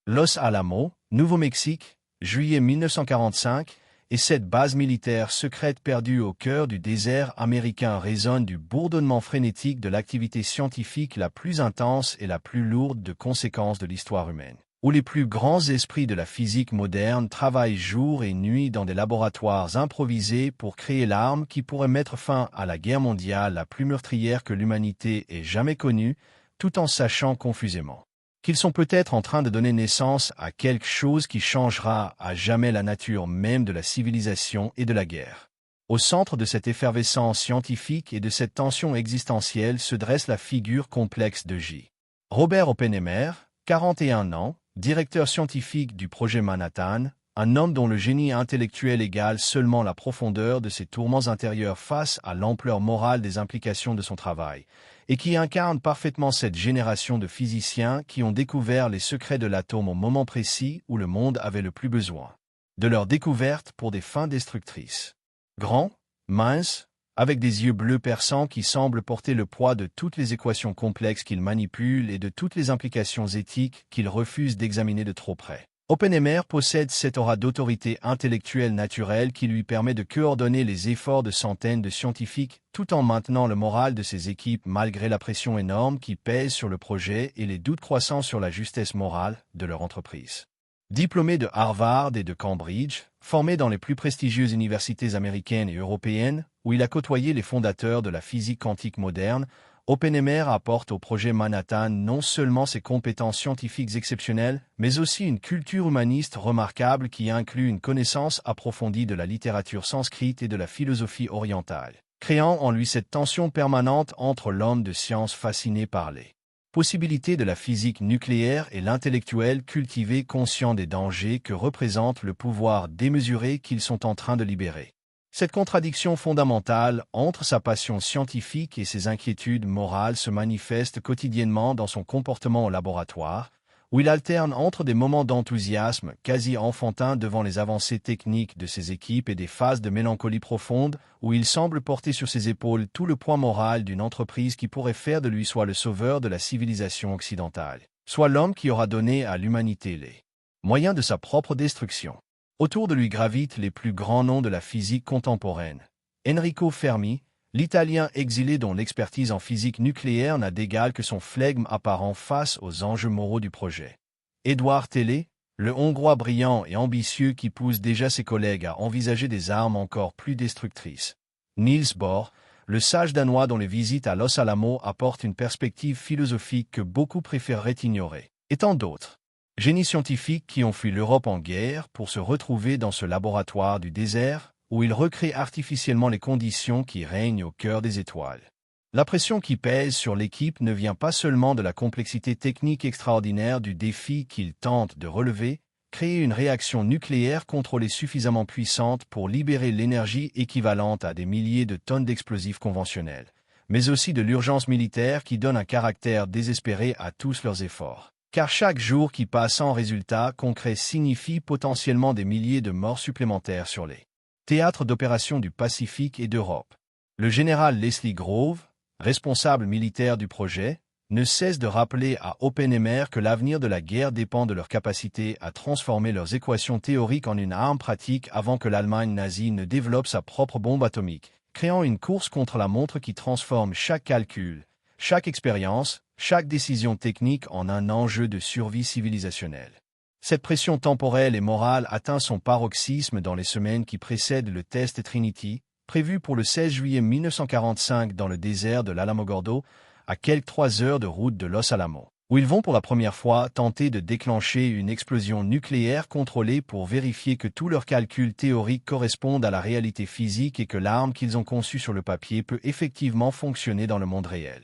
Los Alamos, Nouveau-Mexique, juillet 1945, et cette base militaire secrète perdue au cœur du désert américain résonne du bourdonnement frénétique de l'activité scientifique la plus intense et la plus lourde de conséquences de l'histoire humaine, où les plus grands esprits de la physique moderne travaillent jour et nuit dans des laboratoires improvisés pour créer l'arme qui pourrait mettre fin à la guerre mondiale la plus meurtrière que l'humanité ait jamais connue, tout en sachant confusément qu'ils sont peut-être en train de donner naissance à quelque chose qui changera à jamais la nature même de la civilisation et de la guerre. Au centre de cette effervescence scientifique et de cette tension existentielle se dresse la figure complexe de J. Robert Oppenheimer, 41 ans, directeur scientifique du projet Manhattan, un homme dont le génie intellectuel égale seulement la profondeur de ses tourments intérieurs face à l'ampleur morale des implications de son travail, et qui incarne parfaitement cette génération de physiciens qui ont découvert les secrets de l'atome au moment précis où le monde avait le plus besoin de leur découverte pour des fins destructrices. Grand, mince, avec des yeux bleus perçants qui semblent porter le poids de toutes les équations complexes qu'il manipule et de toutes les implications éthiques qu'il refuse d'examiner de trop près. Oppenheimer possède cette aura d'autorité intellectuelle naturelle qui lui permet de coordonner les efforts de centaines de scientifiques tout en maintenant le moral de ses équipes malgré la pression énorme qui pèse sur le projet et les doutes croissants sur la justesse morale de leur entreprise. Diplômé de Harvard et de Cambridge, formé dans les plus prestigieuses universités américaines et européennes, où il a côtoyé les fondateurs de la physique quantique moderne, Oppenheimer apporte au projet Manhattan non seulement ses compétences scientifiques exceptionnelles, mais aussi une culture humaniste remarquable qui inclut une connaissance approfondie de la littérature sanskrite et de la philosophie orientale, créant en lui cette tension permanente entre l'homme de science fasciné par les possibilités de la physique nucléaire et l'intellectuel cultivé conscient des dangers que représente le pouvoir démesuré qu'ils sont en train de libérer. Cette contradiction fondamentale entre sa passion scientifique et ses inquiétudes morales se manifeste quotidiennement dans son comportement au laboratoire, où il alterne entre des moments d'enthousiasme quasi enfantin devant les avancées techniques de ses équipes et des phases de mélancolie profonde, où il semble porter sur ses épaules tout le poids moral d'une entreprise qui pourrait faire de lui soit le sauveur de la civilisation occidentale, soit l'homme qui aura donné à l'humanité les moyens de sa propre destruction. Autour de lui gravitent les plus grands noms de la physique contemporaine. Enrico Fermi, l'Italien exilé dont l'expertise en physique nucléaire n'a d'égal que son flegme apparent face aux enjeux moraux du projet. Édouard Thiele, le Hongrois brillant et ambitieux qui pousse déjà ses collègues à envisager des armes encore plus destructrices. Niels Bohr, le sage danois dont les visites à Los Alamos apportent une perspective philosophique que beaucoup préféreraient ignorer. Et tant d'autres. Génies scientifiques qui ont fui l'Europe en guerre pour se retrouver dans ce laboratoire du désert, où ils recréent artificiellement les conditions qui règnent au cœur des étoiles. La pression qui pèse sur l'équipe ne vient pas seulement de la complexité technique extraordinaire du défi qu'ils tentent de relever, créer une réaction nucléaire contrôlée suffisamment puissante pour libérer l'énergie équivalente à des milliers de tonnes d'explosifs conventionnels, mais aussi de l'urgence militaire qui donne un caractère désespéré à tous leurs efforts. Car chaque jour qui passe sans résultat concret signifie potentiellement des milliers de morts supplémentaires sur les théâtres d'opérations du Pacifique et d'Europe. Le général Leslie Grove, responsable militaire du projet, ne cesse de rappeler à Oppenheimer que l'avenir de la guerre dépend de leur capacité à transformer leurs équations théoriques en une arme pratique avant que l'Allemagne nazie ne développe sa propre bombe atomique, créant une course contre la montre qui transforme chaque calcul, chaque expérience, chaque décision technique en un enjeu de survie civilisationnelle. Cette pression temporelle et morale atteint son paroxysme dans les semaines qui précèdent le test Trinity, prévu pour le 16 juillet 1945 dans le désert de l'Alamogordo, à quelques 3 heures de route de Los Alamos, où ils vont pour la première fois tenter de déclencher une explosion nucléaire contrôlée pour vérifier que tous leurs calculs théoriques correspondent à la réalité physique et que l'arme qu'ils ont conçue sur le papier peut effectivement fonctionner dans le monde réel.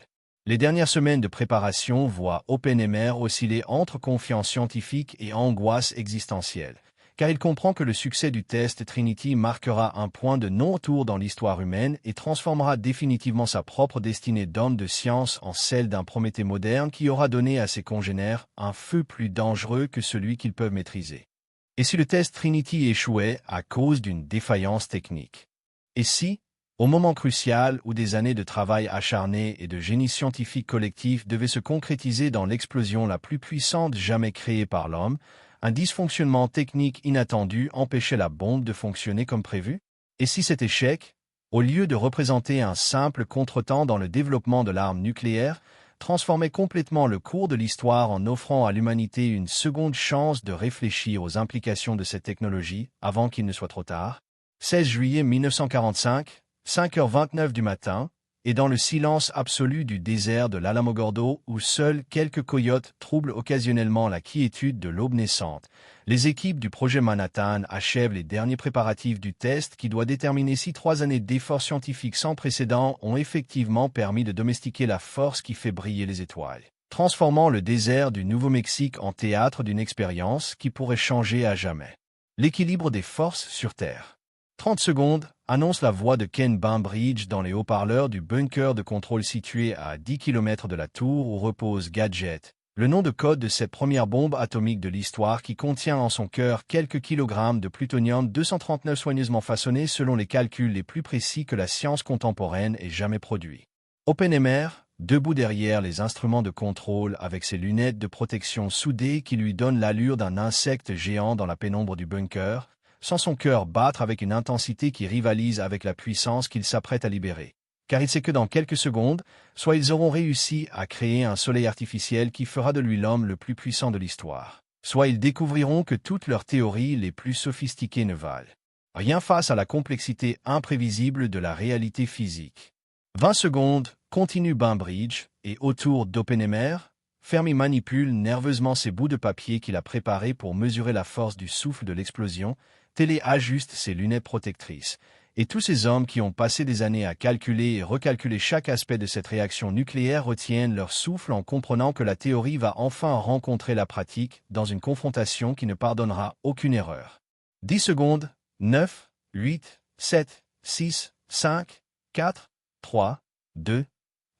Les dernières semaines de préparation voient Oppenheimer osciller entre confiance scientifique et angoisse existentielle, car il comprend que le succès du test Trinity marquera un point de non-retour dans l'histoire humaine et transformera définitivement sa propre destinée d'homme de science en celle d'un Prométhée moderne qui aura donné à ses congénères un feu plus dangereux que celui qu'ils peuvent maîtriser. Et si le test Trinity échouait à cause d'une défaillance technique? Et si, Au moment crucial où des années de travail acharné et de génie scientifique collectif devaient se concrétiser dans l'explosion la plus puissante jamais créée par l'homme, un dysfonctionnement technique inattendu empêchait la bombe de fonctionner comme prévu. Et si cet échec, au lieu de représenter un simple contretemps dans le développement de l'arme nucléaire, transformait complètement le cours de l'histoire en offrant à l'humanité une seconde chance de réfléchir aux implications de cette technologie avant qu'il ne soit trop tard? 16 juillet 1945, 5h29 du matin, et dans le silence absolu du désert de l'Alamogordo où seuls quelques coyotes troublent occasionnellement la quiétude de l'aube naissante, les équipes du projet Manhattan achèvent les derniers préparatifs du test qui doit déterminer si 3 années d'efforts scientifiques sans précédent ont effectivement permis de domestiquer la force qui fait briller les étoiles, transformant le désert du Nouveau-Mexique en théâtre d'une expérience qui pourrait changer à jamais l'équilibre des forces sur Terre. 30 secondes, annonce la voix de Ken Bainbridge dans les haut-parleurs du bunker de contrôle situé à 10 km de la tour où repose Gadget, le nom de code de cette première bombe atomique de l'histoire qui contient en son cœur quelques kilogrammes de plutonium-239 soigneusement façonnés selon les calculs les plus précis que la science contemporaine ait jamais produits. Oppenheimer, debout derrière les instruments de contrôle avec ses lunettes de protection soudées qui lui donnent l'allure d'un insecte géant dans la pénombre du bunker, sent son cœur battre avec une intensité qui rivalise avec la puissance qu'il s'apprête à libérer. Car il sait que dans quelques secondes, soit ils auront réussi à créer un soleil artificiel qui fera de lui l'homme le plus puissant de l'histoire, soit ils découvriront que toutes leurs théories les plus sophistiquées ne valent rien face à la complexité imprévisible de la réalité physique. 20 secondes, continue Bainbridge, et autour d'Oppenheimer, Fermi manipule nerveusement ses bouts de papier qu'il a préparés pour mesurer la force du souffle de l'explosion, Télé ajuste ses lunettes protectrices, et tous ces hommes qui ont passé des années à calculer et recalculer chaque aspect de cette réaction nucléaire retiennent leur souffle en comprenant que la théorie va enfin rencontrer la pratique dans une confrontation qui ne pardonnera aucune erreur. 10 secondes, 9, 8, 7, 6, 5, 4, 3, 2,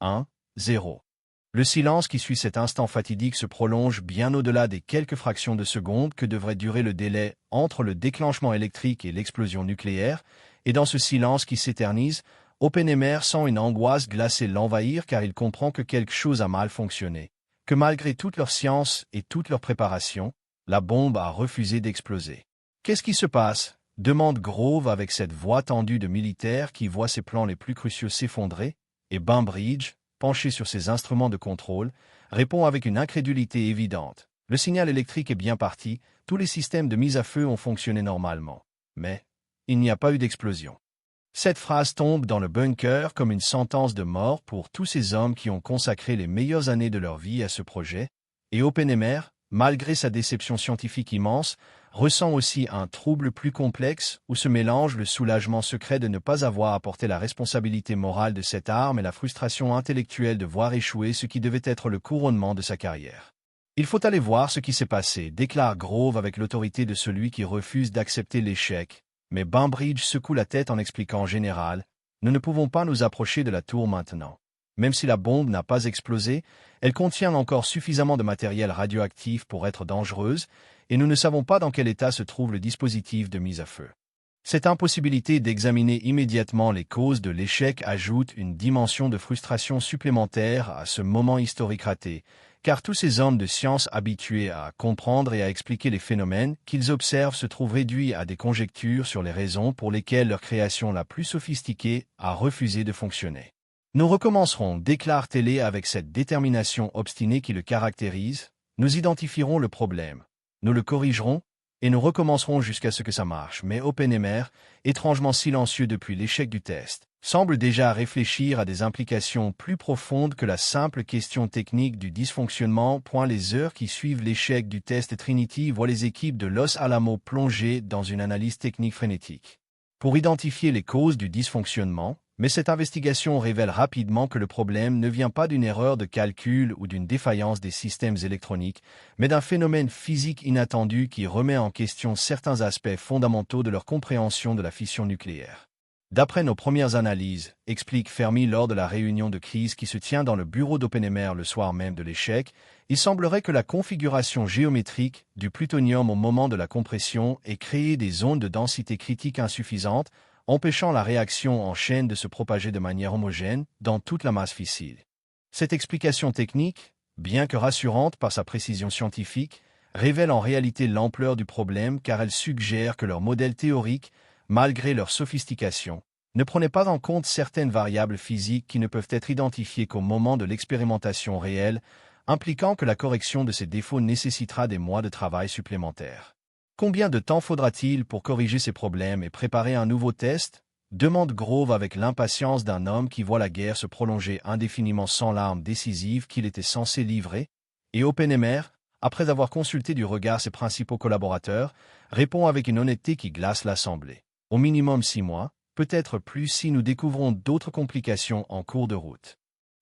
1, 0. Le silence qui suit cet instant fatidique se prolonge bien au-delà des quelques fractions de secondes que devrait durer le délai entre le déclenchement électrique et l'explosion nucléaire, et dans ce silence qui s'éternise, Oppenheimer sent une angoisse glacée l'envahir car il comprend que quelque chose a mal fonctionné, que malgré toute leur science et toute leur préparation, la bombe a refusé d'exploser. Qu'est-ce qui se passe? Demande Grove avec cette voix tendue de militaire qui voit ses plans les plus cruciaux s'effondrer, et Bainbridge, penché sur ses instruments de contrôle, répond avec une incrédulité évidente. Le signal électrique est bien parti, tous les systèmes de mise à feu ont fonctionné normalement. Mais il n'y a pas eu d'explosion. Cette phrase tombe dans le bunker comme une sentence de mort pour tous ces hommes qui ont consacré les meilleures années de leur vie à ce projet, et Oppenheimer, malgré sa déception scientifique immense, ressent aussi un trouble plus complexe où se mélange le soulagement secret de ne pas avoir à porter la responsabilité morale de cette arme et la frustration intellectuelle de voir échouer ce qui devait être le couronnement de sa carrière. Il faut aller voir ce qui s'est passé, déclare Grove avec l'autorité de celui qui refuse d'accepter l'échec, mais Bainbridge secoue la tête en expliquant en général « Nous ne pouvons pas nous approcher de la tour maintenant. Même si la bombe n'a pas explosé, elle contient encore suffisamment de matériel radioactif pour être dangereuse, et nous ne savons pas dans quel état se trouve le dispositif de mise à feu. » Cette impossibilité d'examiner immédiatement les causes de l'échec ajoute une dimension de frustration supplémentaire à ce moment historique raté, car tous ces hommes de science habitués à comprendre et à expliquer les phénomènes qu'ils observent se trouvent réduits à des conjectures sur les raisons pour lesquelles leur création la plus sophistiquée a refusé de fonctionner. Nous recommencerons, déclare Télé avec cette détermination obstinée qui le caractérise, nous identifierons le problème, nous le corrigerons, et nous recommencerons jusqu'à ce que ça marche. Mais Oppenheimer, étrangement silencieux depuis l'échec du test, semble déjà réfléchir à des implications plus profondes que la simple question technique du dysfonctionnement. Les heures qui suivent l'échec du test Trinity voient les équipes de Los Alamos plongées dans une analyse technique frénétique pour identifier les causes du dysfonctionnement, mais cette investigation révèle rapidement que le problème ne vient pas d'une erreur de calcul ou d'une défaillance des systèmes électroniques, mais d'un phénomène physique inattendu qui remet en question certains aspects fondamentaux de leur compréhension de la fission nucléaire. D'après nos premières analyses, explique Fermi lors de la réunion de crise qui se tient dans le bureau d'Oppenheimer le soir même de l'échec, il semblerait que la configuration géométrique du plutonium au moment de la compression ait créé des zones de densité critique insuffisantes, empêchant la réaction en chaîne de se propager de manière homogène dans toute la masse fissile. Cette explication technique, bien que rassurante par sa précision scientifique, révèle en réalité l'ampleur du problème car elle suggère que leur modèle théorique, malgré leur sophistication, ne prenait pas en compte certaines variables physiques qui ne peuvent être identifiées qu'au moment de l'expérimentation réelle, impliquant que la correction de ces défauts nécessitera des mois de travail supplémentaires. Combien de temps faudra-t-il pour corriger ces problèmes et préparer un nouveau test? Demande Grove avec l'impatience d'un homme qui voit la guerre se prolonger indéfiniment sans l'arme décisive qu'il était censé livrer, et Oppenheimer, après avoir consulté du regard ses principaux collaborateurs, répond avec une honnêteté qui glace l'Assemblée. Au minimum 6 mois, peut-être plus si nous découvrons d'autres complications en cours de route.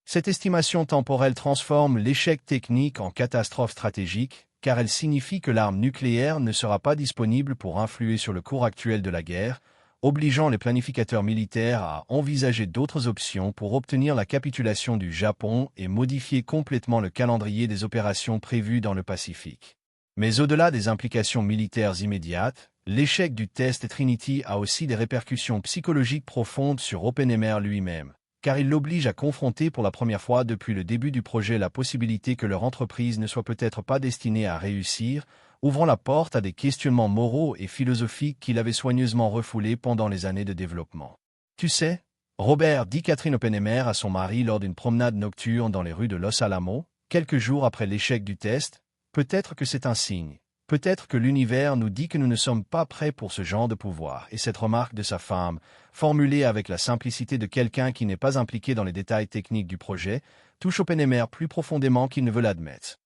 Cette estimation temporelle transforme l'échec technique en catastrophe stratégique, car elle signifie que l'arme nucléaire ne sera pas disponible pour influer sur le cours actuel de la guerre, obligeant les planificateurs militaires à envisager d'autres options pour obtenir la capitulation du Japon et modifier complètement le calendrier des opérations prévues dans le Pacifique. Mais au-delà des implications militaires immédiates, l'échec du test Trinity a aussi des répercussions psychologiques profondes sur Oppenheimer lui-même, car il l'oblige à confronter pour la première fois depuis le début du projet la possibilité que leur entreprise ne soit peut-être pas destinée à réussir, ouvrant la porte à des questionnements moraux et philosophiques qu'il avait soigneusement refoulés pendant les années de développement. Tu sais, Robert, dit Catherine Oppenheimer à son mari lors d'une promenade nocturne dans les rues de Los Alamos, quelques jours après l'échec du test, peut-être que c'est un signe. Peut-être que l'univers nous dit que nous ne sommes pas prêts pour ce genre de pouvoir, et cette remarque de sa femme, formulée avec la simplicité de quelqu'un qui n'est pas impliqué dans les détails techniques du projet, touche Oppenheimer plus profondément qu'il ne veut l'admettre.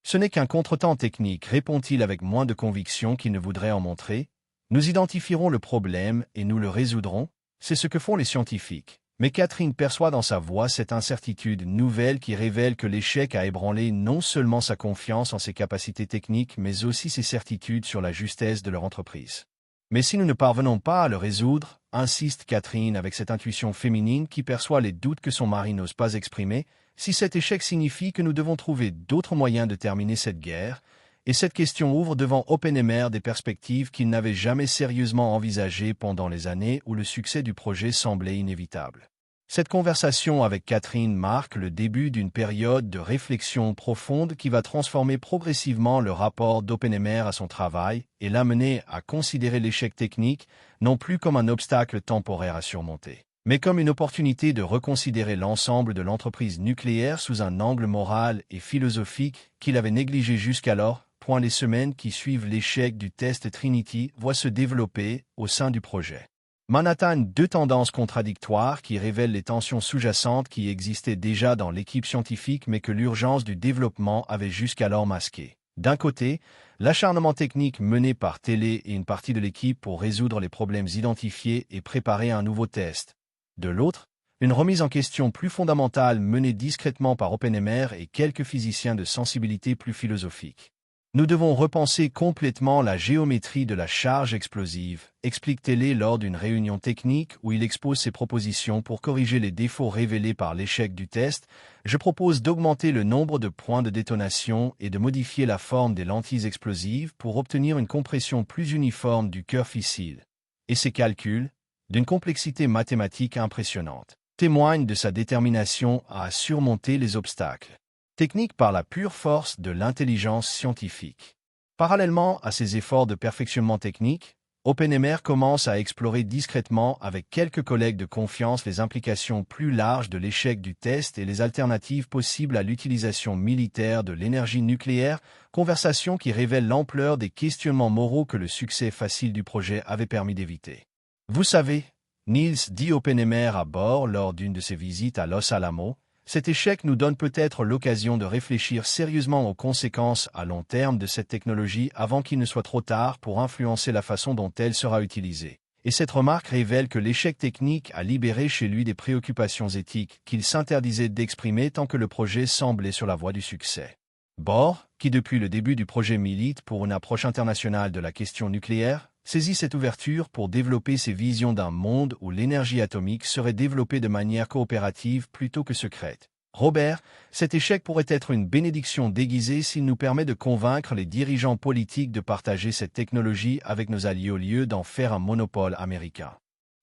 Ce n'est qu'un contretemps technique, répond-il avec moins de conviction qu'il ne voudrait en montrer. Nous identifierons le problème et nous le résoudrons, c'est ce que font les scientifiques. Mais Catherine perçoit dans sa voix cette incertitude nouvelle qui révèle que l'échec a ébranlé non seulement sa confiance en ses capacités techniques, mais aussi ses certitudes sur la justesse de leur entreprise. Mais si nous ne parvenons pas à le résoudre, insiste Catherine avec cette intuition féminine qui perçoit les doutes que son mari n'ose pas exprimer, si cet échec signifie que nous devons trouver d'autres moyens de terminer cette guerre, et cette question ouvre devant Oppenheimer des perspectives qu'il n'avait jamais sérieusement envisagées pendant les années où le succès du projet semblait inévitable. Cette conversation avec Catherine marque le début d'une période de réflexion profonde qui va transformer progressivement le rapport d'Oppenheimer à son travail et l'amener à considérer l'échec technique non plus comme un obstacle temporaire à surmonter, mais comme une opportunité de reconsidérer l'ensemble de l'entreprise nucléaire sous un angle moral et philosophique qu'il avait négligé jusqu'alors. Les semaines qui suivent l'échec du test Trinity voient se développer, au sein du projet Manhattan, deux tendances contradictoires qui révèlent les tensions sous-jacentes qui existaient déjà dans l'équipe scientifique mais que l'urgence du développement avait jusqu'alors masquées. D'un côté, l'acharnement technique mené par Télé et une partie de l'équipe pour résoudre les problèmes identifiés et préparer un nouveau test. De l'autre, une remise en question plus fondamentale menée discrètement par Oppenheimer et quelques physiciens de sensibilité plus philosophique. Nous devons repenser complètement la géométrie de la charge explosive, explique Télé lors d'une réunion technique où il expose ses propositions pour corriger les défauts révélés par l'échec du test. Je propose d'augmenter le nombre de points de détonation et de modifier la forme des lentilles explosives pour obtenir une compression plus uniforme du cœur fissile. Et ces calculs, d'une complexité mathématique impressionnante, témoignent de sa détermination à surmonter les obstacles technique par la pure force de l'intelligence scientifique. Parallèlement à ces efforts de perfectionnement technique, Oppenheimer commence à explorer discrètement avec quelques collègues de confiance les implications plus larges de l'échec du test et les alternatives possibles à l'utilisation militaire de l'énergie nucléaire, conversation qui révèle l'ampleur des questionnements moraux que le succès facile du projet avait permis d'éviter. Vous savez, Niels, dit Oppenheimer à bord lors d'une de ses visites à Los Alamos, cet échec nous donne peut-être l'occasion de réfléchir sérieusement aux conséquences à long terme de cette technologie avant qu'il ne soit trop tard pour influencer la façon dont elle sera utilisée. Et cette remarque révèle que l'échec technique a libéré chez lui des préoccupations éthiques qu'il s'interdisait d'exprimer tant que le projet semblait sur la voie du succès. Bohr, qui depuis le début du projet milite pour une approche internationale de la question nucléaire, saisit cette ouverture pour développer ses visions d'un monde où l'énergie atomique serait développée de manière coopérative plutôt que secrète. Robert, cet échec pourrait être une bénédiction déguisée s'il nous permet de convaincre les dirigeants politiques de partager cette technologie avec nos alliés au lieu d'en faire un monopole américain.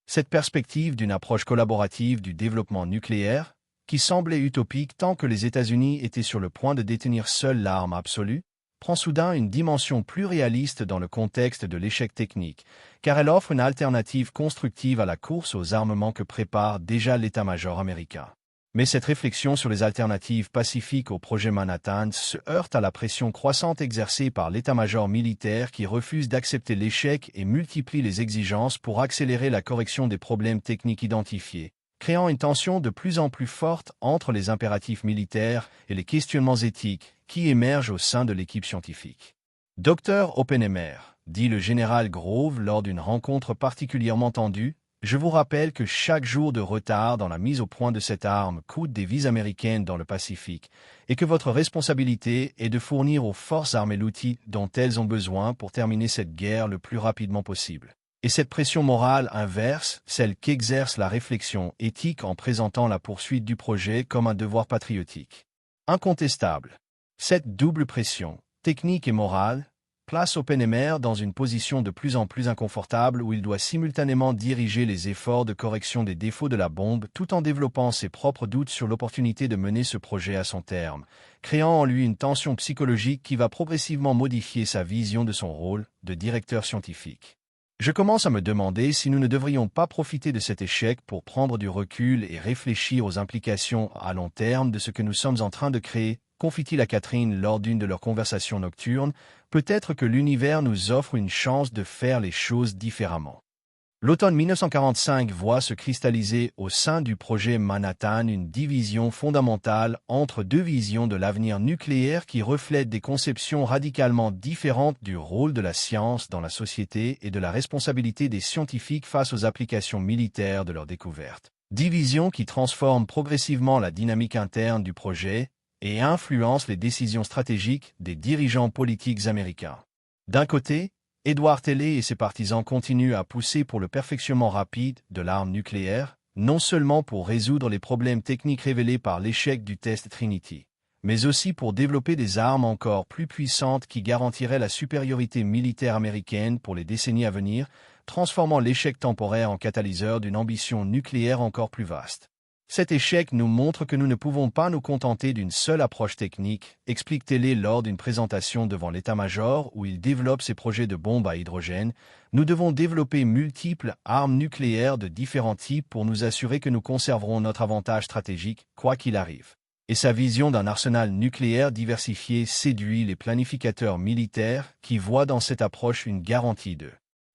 Cette perspective d'une approche collaborative du développement nucléaire, qui semblait utopique tant que les États-Unis étaient sur le point de détenir seuls l'arme absolue, prend soudain une dimension plus réaliste dans le contexte de l'échec technique, car elle offre une alternative constructive à la course aux armements que prépare déjà l'état-major américain. Mais cette réflexion sur les alternatives pacifiques au projet Manhattan se heurte à la pression croissante exercée par l'état-major militaire qui refuse d'accepter l'échec et multiplie les exigences pour accélérer la correction des problèmes techniques identifiés, créant une tension de plus en plus forte entre les impératifs militaires et les questionnements éthiques qui émergent au sein de l'équipe scientifique. Dr Oppenheimer, dit le général Grove lors d'une rencontre particulièrement tendue, je vous rappelle que chaque jour de retard dans la mise au point de cette arme coûte des vies américaines dans le Pacifique et que votre responsabilité est de fournir aux forces armées l'outil dont elles ont besoin pour terminer cette guerre le plus rapidement possible. Et cette pression morale inverse, celle qu'exerce la réflexion éthique en présentant la poursuite du projet comme un devoir patriotique. Incontestable. Cette double pression, technique et morale, place Oppenheimer dans une position de plus en plus inconfortable où il doit simultanément diriger les efforts de correction des défauts de la bombe tout en développant ses propres doutes sur l'opportunité de mener ce projet à son terme, créant en lui une tension psychologique qui va progressivement modifier sa vision de son rôle de directeur scientifique. Je commence à me demander si nous ne devrions pas profiter de cet échec pour prendre du recul et réfléchir aux implications à long terme de ce que nous sommes en train de créer, confie-t-il à Catherine lors d'une de leurs conversations nocturnes, peut-être que l'univers nous offre une chance de faire les choses différemment. L'automne 1945 voit se cristalliser au sein du projet Manhattan une division fondamentale entre deux visions de l'avenir nucléaire qui reflètent des conceptions radicalement différentes du rôle de la science dans la société et de la responsabilité des scientifiques face aux applications militaires de leurs découvertes. Division qui transforme progressivement la dynamique interne du projet et influence les décisions stratégiques des dirigeants politiques américains. D'un côté, Edward Teller et ses partisans continuent à pousser pour le perfectionnement rapide de l'arme nucléaire, non seulement pour résoudre les problèmes techniques révélés par l'échec du test Trinity, mais aussi pour développer des armes encore plus puissantes qui garantiraient la supériorité militaire américaine pour les décennies à venir, transformant l'échec temporaire en catalyseur d'une ambition nucléaire encore plus vaste. Cet échec nous montre que nous ne pouvons pas nous contenter d'une seule approche technique, explique Teller lors d'une présentation devant l'état-major où il développe ses projets de bombes à hydrogène. Nous devons développer multiples armes nucléaires de différents types pour nous assurer que nous conserverons notre avantage stratégique, quoi qu'il arrive. Et sa vision d'un arsenal nucléaire diversifié séduit les planificateurs militaires qui voient dans cette approche une garantie de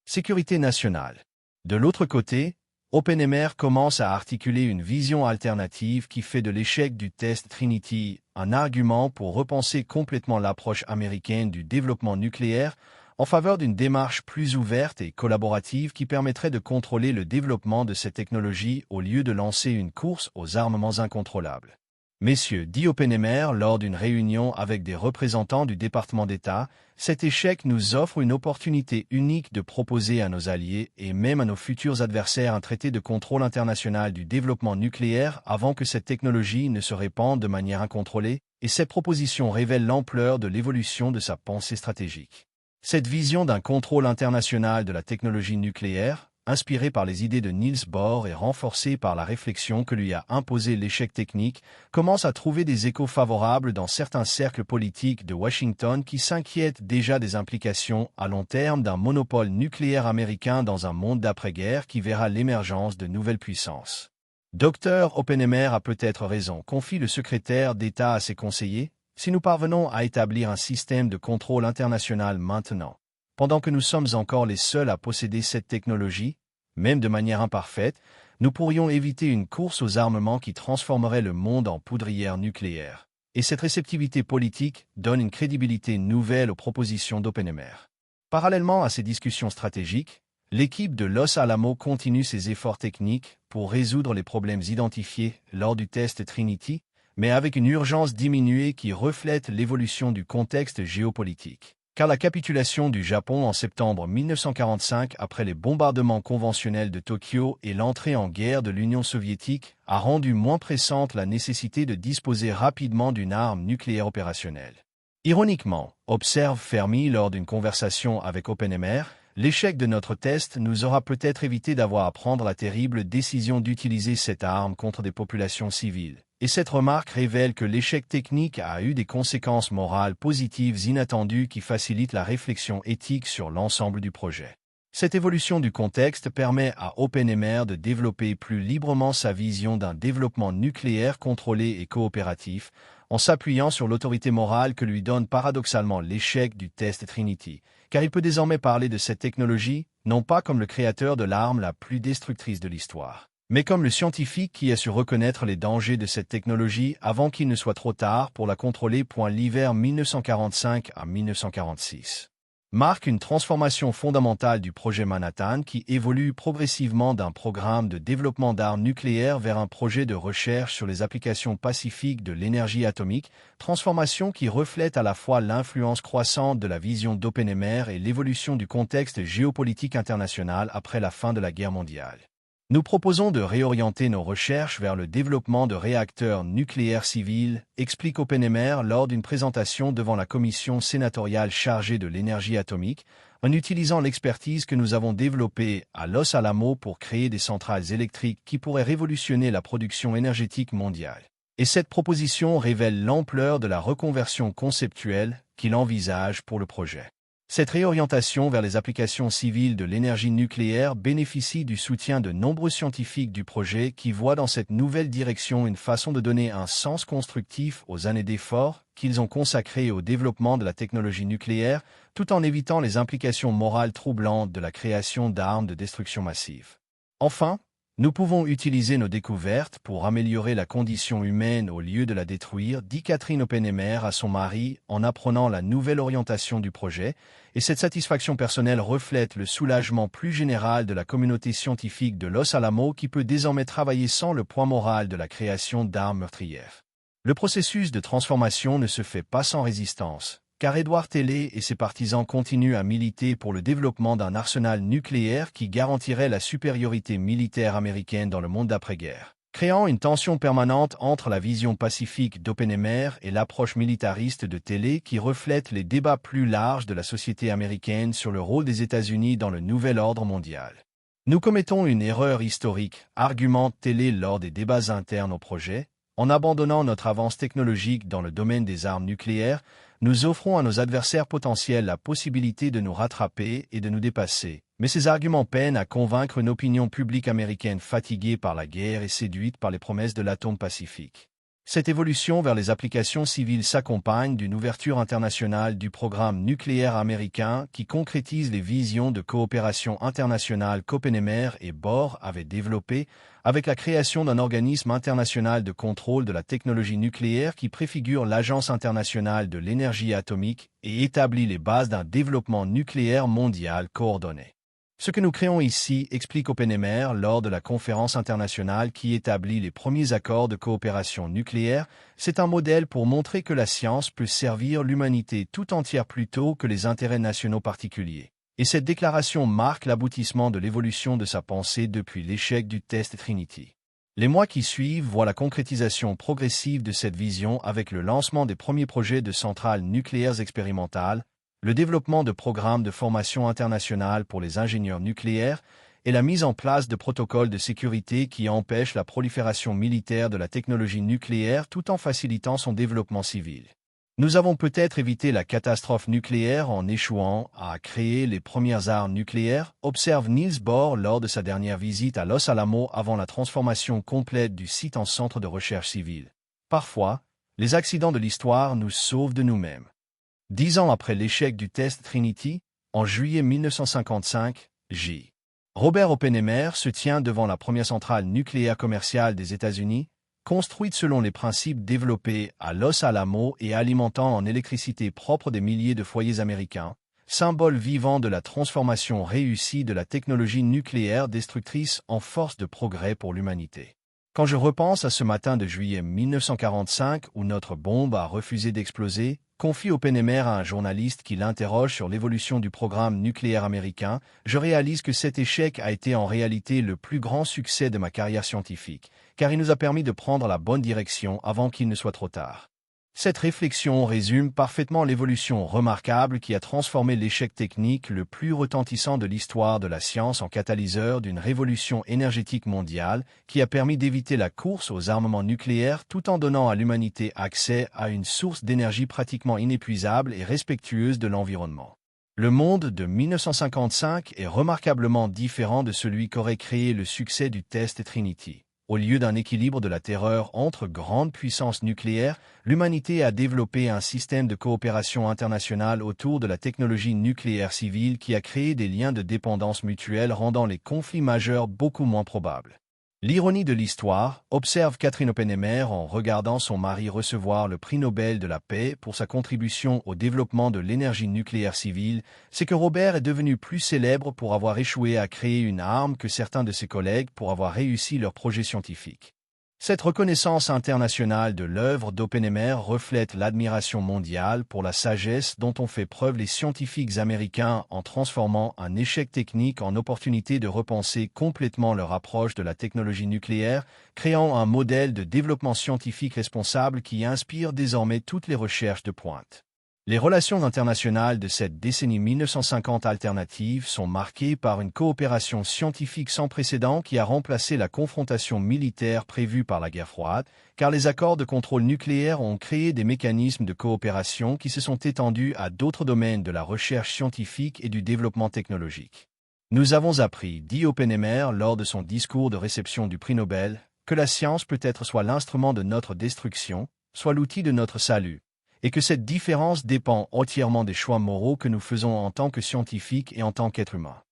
sécurité nationale. De l'autre côté, Oppenheimer commence à articuler une vision alternative qui fait de l'échec du test Trinity un argument pour repenser complètement l'approche américaine du développement nucléaire en faveur d'une démarche plus ouverte et collaborative qui permettrait de contrôler le développement de cette technologie au lieu de lancer une course aux armements incontrôlables. Messieurs, dit Oppenheimer lors d'une réunion avec des représentants du département d'État, cet échec nous offre une opportunité unique de proposer à nos alliés et même à nos futurs adversaires un traité de contrôle international du développement nucléaire avant que cette technologie ne se répande de manière incontrôlée, et cette proposition révèle l'ampleur de l'évolution de sa pensée stratégique. Cette vision d'un contrôle international de la technologie nucléaire, inspiré par les idées de Niels Bohr et renforcé par la réflexion que lui a imposé l'échec technique, commence à trouver des échos favorables dans certains cercles politiques de Washington qui s'inquiètent déjà des implications à long terme d'un monopole nucléaire américain dans un monde d'après-guerre qui verra l'émergence de nouvelles puissances. Dr Oppenheimer a peut-être raison, confie le secrétaire d'État à ses conseillers, si nous parvenons à établir un système de contrôle international maintenant. Pendant que nous sommes encore les seuls à posséder cette technologie, même de manière imparfaite, nous pourrions éviter une course aux armements qui transformerait le monde en poudrière nucléaire. Et cette réceptivité politique donne une crédibilité nouvelle aux propositions d'Oppenheimer. Parallèlement à ces discussions stratégiques, l'équipe de Los Alamos continue ses efforts techniques pour résoudre les problèmes identifiés lors du test Trinity, mais avec une urgence diminuée qui reflète l'évolution du contexte géopolitique. Car la capitulation du Japon en septembre 1945 après les bombardements conventionnels de Tokyo et l'entrée en guerre de l'Union soviétique a rendu moins pressante la nécessité de disposer rapidement d'une arme nucléaire opérationnelle. Ironiquement, observe Fermi lors d'une conversation avec Oppenheimer, L'échec de notre test nous aura peut-être évité d'avoir à prendre la terrible décision d'utiliser cette arme contre des populations civiles. Et cette remarque révèle que l'échec technique a eu des conséquences morales positives inattendues qui facilitent la réflexion éthique sur l'ensemble du projet. Cette évolution du contexte permet à OpenMR de développer plus librement sa vision d'un développement nucléaire contrôlé et coopératif, en s'appuyant sur l'autorité morale que lui donne paradoxalement l'échec du test Trinity, car il peut désormais parler de cette technologie, non pas comme le créateur de l'arme la plus destructrice de l'histoire, mais comme le scientifique qui a su reconnaître les dangers de cette technologie avant qu'il ne soit trop tard pour la contrôler. L'hiver 1945 à 1946 marque une transformation fondamentale du projet Manhattan qui évolue progressivement d'un programme de développement d'armes nucléaires vers un projet de recherche sur les applications pacifiques de l'énergie atomique, transformation qui reflète à la fois l'influence croissante de la vision d'OpenMR et l'évolution du contexte géopolitique international après la fin de la guerre mondiale. Nous proposons de réorienter nos recherches vers le développement de réacteurs nucléaires civils, explique OpenMR lors d'une présentation devant la commission sénatoriale chargée de l'énergie atomique, en utilisant l'expertise que nous avons développée à Los Alamos pour créer des centrales électriques qui pourraient révolutionner la production énergétique mondiale. Et cette proposition révèle l'ampleur de la reconversion conceptuelle qu'il envisage pour le projet. Cette réorientation vers les applications civiles de l'énergie nucléaire bénéficie du soutien de nombreux scientifiques du projet qui voient dans cette nouvelle direction une façon de donner un sens constructif aux années d'efforts qu'ils ont consacrées au développement de la technologie nucléaire, tout en évitant les implications morales troublantes de la création d'armes de destruction massive. Enfin, nous pouvons utiliser nos découvertes pour améliorer la condition humaine au lieu de la détruire, dit Catherine OpenMR à son mari en apprenant la nouvelle orientation du projet, et cette satisfaction personnelle reflète le soulagement plus général de la communauté scientifique de Los Alamos qui peut désormais travailler sans le poids moral de la création d'armes meurtrières. Le processus de transformation ne se fait pas sans résistance, car Edward Teller et ses partisans continuent à militer pour le développement d'un arsenal nucléaire qui garantirait la supériorité militaire américaine dans le monde d'après-guerre, créant une tension permanente entre la vision pacifique d'OpenMR et l'approche militariste de Teller qui reflète les débats plus larges de la société américaine sur le rôle des États-Unis dans le nouvel ordre mondial. Nous commettons une erreur historique, argumente Teller lors des débats internes au projet. En abandonnant notre avance technologique dans le domaine des armes nucléaires, nous offrons à nos adversaires potentiels la possibilité de nous rattraper et de nous dépasser. Mais ces arguments peinent à convaincre une opinion publique américaine fatiguée par la guerre et séduite par les promesses de l'atome pacifique. Cette évolution vers les applications civiles s'accompagne d'une ouverture internationale du programme nucléaire américain qui concrétise les visions de coopération internationale qu'OpenMR et Bohr avaient développées, avec la création d'un organisme international de contrôle de la technologie nucléaire qui préfigure l'Agence internationale de l'énergie atomique et établit les bases d'un développement nucléaire mondial coordonné. Ce que nous créons ici, explique OpenMR lors de la conférence internationale qui établit les premiers accords de coopération nucléaire, c'est un modèle pour montrer que la science peut servir l'humanité tout entière plutôt que les intérêts nationaux particuliers. Et cette déclaration marque l'aboutissement de l'évolution de sa pensée depuis l'échec du test Trinity. Les mois qui suivent voient la concrétisation progressive de cette vision avec le lancement des premiers projets de centrales nucléaires expérimentales, le développement de programmes de formation internationale pour les ingénieurs nucléaires et la mise en place de protocoles de sécurité qui empêchent la prolifération militaire de la technologie nucléaire tout en facilitant son développement civil. Nous avons peut-être évité la catastrophe nucléaire en échouant à créer les premières armes nucléaires, observe Niels Bohr lors de sa dernière visite à Los Alamos avant la transformation complète du site en centre de recherche civile. Parfois, les accidents de l'histoire nous sauvent de nous-mêmes. 10 ans après l'échec du test Trinity, en juillet 1955, J. Robert Oppenheimer se tient devant la première centrale nucléaire commerciale des États-Unis, construite selon les principes développés à Los Alamos et alimentant en électricité propre des milliers de foyers américains, symbole vivant de la transformation réussie de la technologie nucléaire destructrice en force de progrès pour l'humanité. Quand je repense à ce matin de juillet 1945 où notre bombe a refusé d'exploser, confie Oppenheimer à un journaliste qui l'interroge sur l'évolution du programme nucléaire américain, je réalise que cet échec a été en réalité le plus grand succès de ma carrière scientifique, car il nous a permis de prendre la bonne direction avant qu'il ne soit trop tard. Cette réflexion résume parfaitement l'évolution remarquable qui a transformé l'échec technique le plus retentissant de l'histoire de la science en catalyseur d'une révolution énergétique mondiale qui a permis d'éviter la course aux armements nucléaires tout en donnant à l'humanité accès à une source d'énergie pratiquement inépuisable et respectueuse de l'environnement. Le monde de 1955 est remarquablement différent de celui qu'aurait créé le succès du test Trinity. Au lieu d'un équilibre de la terreur entre grandes puissances nucléaires, l'humanité a développé un système de coopération internationale autour de la technologie nucléaire civile qui a créé des liens de dépendance mutuelle rendant les conflits majeurs beaucoup moins probables. L'ironie de l'histoire, observe Catherine Oppenheimer en regardant son mari recevoir le prix Nobel de la paix pour sa contribution au développement de l'énergie nucléaire civile, c'est que Robert est devenu plus célèbre pour avoir échoué à créer une arme que certains de ses collègues pour avoir réussi leur projet scientifique. Cette reconnaissance internationale de l'œuvre d'Oppenheimer reflète l'admiration mondiale pour la sagesse dont ont fait preuve les scientifiques américains en transformant un échec technique en opportunité de repenser complètement leur approche de la technologie nucléaire, créant un modèle de développement scientifique responsable qui inspire désormais toutes les recherches de pointe. Les relations internationales de cette décennie 1950 alternative sont marquées par une coopération scientifique sans précédent qui a remplacé la confrontation militaire prévue par la guerre froide, car les accords de contrôle nucléaire ont créé des mécanismes de coopération qui se sont étendus à d'autres domaines de la recherche scientifique et du développement technologique. Nous avons appris, dit Oppenheimer lors de son discours de réception du prix Nobel, que la science peut être soit l'instrument de notre destruction, soit l'outil de notre salut, et que cette différence dépend entièrement des choix moraux que nous faisons en tant que scientifiques et en tant qu'êtres humains.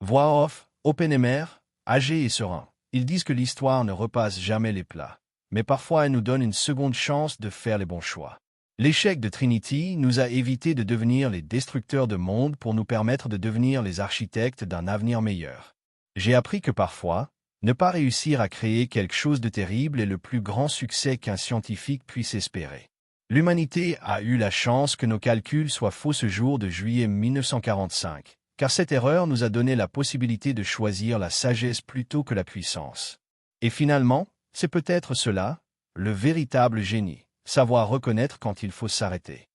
Voix off, Oppenheimer, âgé et serein. Ils disent que l'histoire ne repasse jamais les plats, mais parfois elle nous donne une seconde chance de faire les bons choix. L'échec de Trinity nous a évité de devenir les destructeurs de monde pour nous permettre de devenir les architectes d'un avenir meilleur. J'ai appris que parfois, ne pas réussir à créer quelque chose de terrible est le plus grand succès qu'un scientifique puisse espérer. L'humanité a eu la chance que nos calculs soient faux ce jour de juillet 1945, car cette erreur nous a donné la possibilité de choisir la sagesse plutôt que la puissance. Et finalement, c'est peut-être cela, le véritable génie, savoir reconnaître quand il faut s'arrêter.